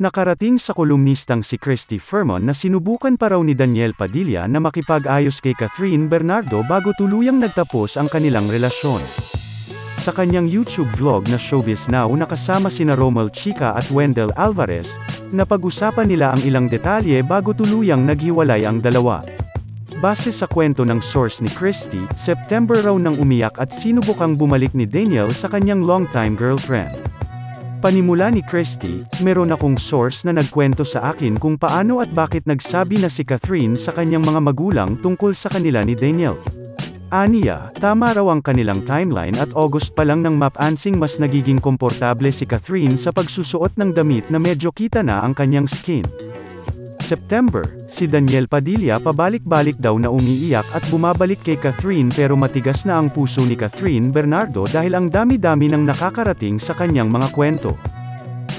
Nakarating sa kolumnistang si Christy Fermon na sinubukan pa raw ni Daniel Padilla na makipag-ayos kay Catherine Bernardo bago tuluyang nagtapos ang kanilang relasyon. Sa kanyang YouTube vlog na Showbiz Now nakasama sina Romel Chica at Wendell Alvarez, napag-usapan nila ang ilang detalye bago tuluyang naghiwalay ang dalawa. Base sa kwento ng source ni Christy, September raw nang umiyak at sinubukang bumalik ni Daniel sa kanyang longtime girlfriend. Panimula ni Christy, meron akong source na nagkwento sa akin kung paano at bakit nagsabi na si Catherine sa kanyang mga magulang tungkol sa kanila ni Daniel. Aniya, tama raw ang kanilang timeline at August pa lang nang mapansing mas nagiging komportable si Catherine sa pagsusuot ng damit na medyo kita na ang kanyang skin. September, si Daniel Padilla pabalik-balik daw na umiiyak at bumabalik kay Catherine pero matigas na ang puso ni Catherine Bernardo dahil ang dami-dami ng nakakarating sa kanyang mga kwento.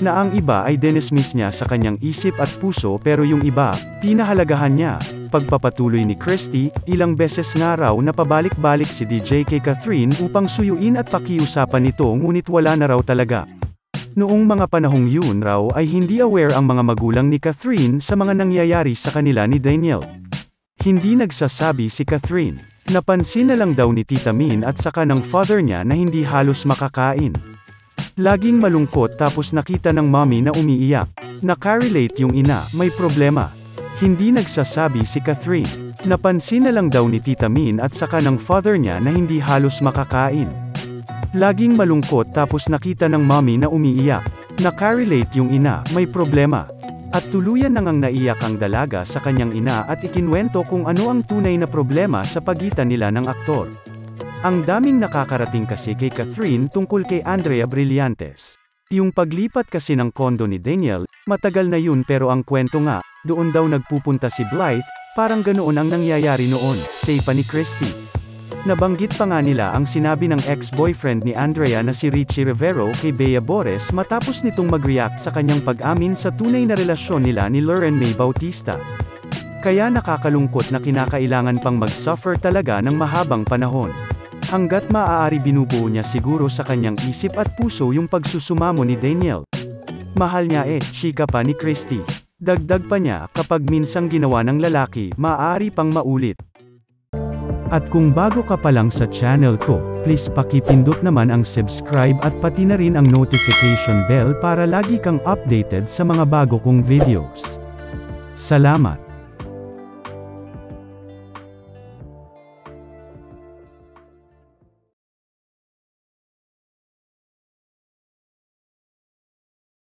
Na ang iba ay dinismiss niya sa kanyang isip at puso pero yung iba, pinahalagahan niya. Pagpapatuloy ni Christy, ilang beses nga raw na pabalik-balik si DJ kay Catherine upang suyuin at pakiusapan nito ngunit wala na raw talaga. Noong mga panahong yun raw ay hindi aware ang mga magulang ni Catherine sa mga nangyayari sa kanila ni Daniel. Hindi nagsasabi si Catherine. Napansin na lang daw ni Tita Min at saka ng father niya na hindi halos makakain. Laging malungkot tapos nakita ng mommy na umiiyak. Nakarelate yung ina, may problema. Hindi nagsasabi si Catherine. Napansin na lang daw ni Tita Min at saka ng father niya na hindi halos makakain. Laging malungkot tapos nakita ng mommy na umiiyak. Nakarelate yung ina, may problema. At tuluyan nang naiyak ang dalaga sa kanyang ina at ikinwento kung ano ang tunay na problema sa pagitan nila ng aktor. Ang daming nakakarating kasi kay Catherine tungkol kay Andrea Brillantes. Yung paglipat kasi ng kondo ni Daniel, matagal na yun pero ang kwento nga, doon daw nagpupunta si Blythe, parang ganoon ang nangyayari noon, say pa ni Christy. Nabanggit pa nga nila ang sinabi ng ex-boyfriend ni Andrea na si Richie Rivero kay Bea Bores matapos nitong mag-react sa kanyang pag-amin sa tunay na relasyon nila ni Lauren May Bautista. Kaya nakakalungkot na kinakailangan pang mag-suffer talaga ng mahabang panahon. Hanggat maaari binubuo niya siguro sa kanyang isip at puso yung pagsusumamo ni Daniel. Mahal niya chika pa ni Christy. Dagdag pa niya, kapag minsang ginawa ng lalaki, maaari pang maulit. At kung bago ka pa lang sa channel ko, please pakipindot naman ang subscribe at pati na rin ang notification bell para lagi kang updated sa mga bago kong videos. Salamat!